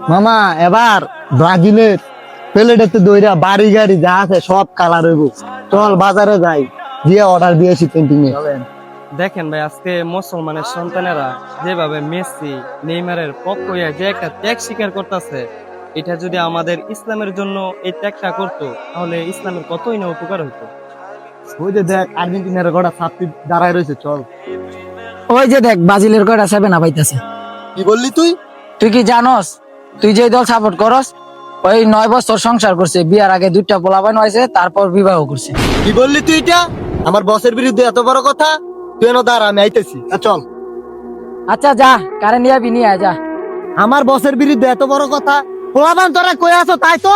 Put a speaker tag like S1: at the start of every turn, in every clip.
S1: মামা এবার ব্রাজিলের প্লেটেতে দইরা বাড়ি গাড়ি যা আছে সব কালার হইব। চল বাজারে যাই, দিয়ে অর্ডার দিয়েছি পেন্টিং এ।
S2: দেখেন ভাই, আজকে মুসলমানের সন্তানেরা যেভাবে মেসি নেইমারের পক্ষ হয়ে যে একটা ত্যাগ স্বীকার করতেছে, এটা যদি আমাদের ইসলামের জন্য এই ত্যাগটা করতো তাহলে ইসলামের কতই না উপকার হতো।
S1: ওই যে দেখ আর্জেন্টিনার গোটা ছাত্রী দাঁড়ায় রয়েছে, চল।
S3: ওই যে দেখ ব্রাজিলের কয়টা সেভেন আপ আইতাছে।
S1: কি বললি তুই?
S3: তুই কি জানোস তুই যে দল সাপোর্ট করস ওই 9 বছর সংসার করছে, বিয়ার আগে 2টা পোলাপান হয়েছে, তারপর বিবাহ করছে।
S1: কি বললি তুই? এটা আমার বসের বিরুদ্ধে এত বড় কথা? তুই এনে দাঁড়া, আমি আইতেছি। চল।
S3: আচ্ছা যা, কারেন্ট নিয়ে নিয়ে আয় যা।
S1: আমার বসের বিরুদ্ধে এত বড় কথা? পোলাপান তোরা কই আছো তাই তো?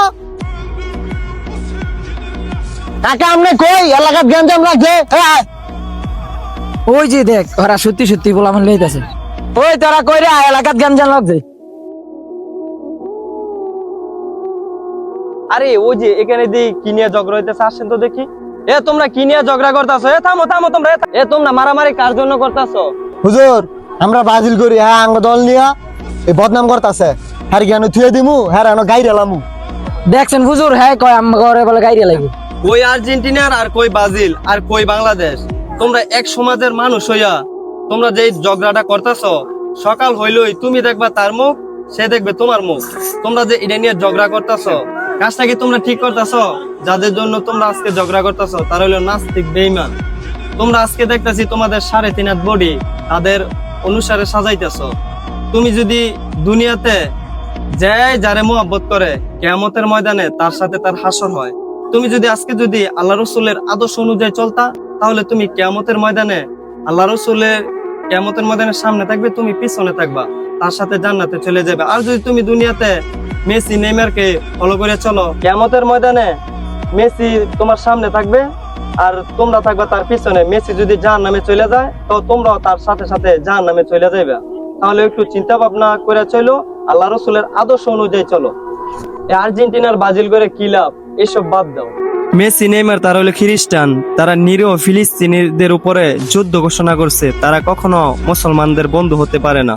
S1: কাকা আমনে কই এলাকাত গঞ্জাম রাখছে?
S3: ওই যে দেখ ওরা সত্যি সত্যি পোলাপান লইতাছে। ওই তোরা কই রে, এলাকাত গঞ্জাম লাগছে।
S2: আরে ওই যে এখানে দিয়ে কি নিয়ে ঝগড়া হইতেছে, আসেন তো দেখি। এ তোমরা কি নিয়ে ঝগড়া করতেছো? এ থামো থামো তোমরা, এ তোমরা মারামারি কার জন্য করতেছো?
S1: হুজুর, আমরা ব্রাজিল করি, হ্যাঁ আঙ্গ দল নিয়া এই বদনাম করতেছে। হ্যাঁ জ্ঞান থুয়ে দিমু, হ্যাঁ আনো গাইরে লামু।
S3: দেখছেন হুজুর, হ্যাঁ কয় আম ঘরে বলে গাইরে লাগবে।
S2: কই আর্জেন্টিনার আর কই ব্রাজিল আর কই বাংলাদেশ, তোমরা এক সমাজের মানুষ হইয়া তোমরা যে ঝগড়াটা করতেছো, সকাল হইলই তুমি দেখবা তার মুখ, সে দেখবে তোমার মুখ। তোমরা যে এটা নিয়ে ঝগড়া করতেছো, কাজটা কি তোমরা ঠিক করতেছো? যাদের জন্য তোমরা আজকে ঝগড়া করতেছো তারা হইলো নাস্তিক, বেঈমান। তোমরা আজকে দেখতেছি তোমাদের 3.5 হাত বডি তাদের অনুসারে সাজাইতেছো। তুমি যদি দুনিয়াতে যে যারে মোহাব্বত করে, কিয়ামতের ময়দানে তার সাথে তার হাসর হয়। তুমি যদি আজকে যদি আল্লাহ রসুলের আদর্শ অনুযায়ী চলতা, তাহলে তুমি কিয়ামতের ময়দানে আল্লাহ রসুলের কিয়ামতের ময়দানের সামনে থাকবে, তুমি পিছনে থাকবা, তার সাথে জান্নাতে চলে যাবে। আর যদি তুমি দুনিয়াতে মেসি নেইমারকে ফলো করে চলো, কিয়ামতের ময়দানে মেসি তোমার সামনে থাকবে আর তোমরা থাকবে তার পিছনে। মেসি যদি জাহান্নামে চলে যায়, তো তোমরাও তার সাথে সাথে জাহান্নামে চলে যাবে। তাহলে একটু চিন্তা ভাবনা করে চলো, আল্লাহ রসুলের আদর্শ অনুযায়ী চলো। আর্জেন্টিনার ব্রাজিল করে কি লাভ, এসব বাদ দাও। মেসি নেইমার তারা হলো খ্রিস্টান, তারা নিরীহ ফিলিস্তিনিদের উপরে যুদ্ধ ঘোষণা করছে। তারা কখনো মুসলমানদের বন্ধু হতে পারে না।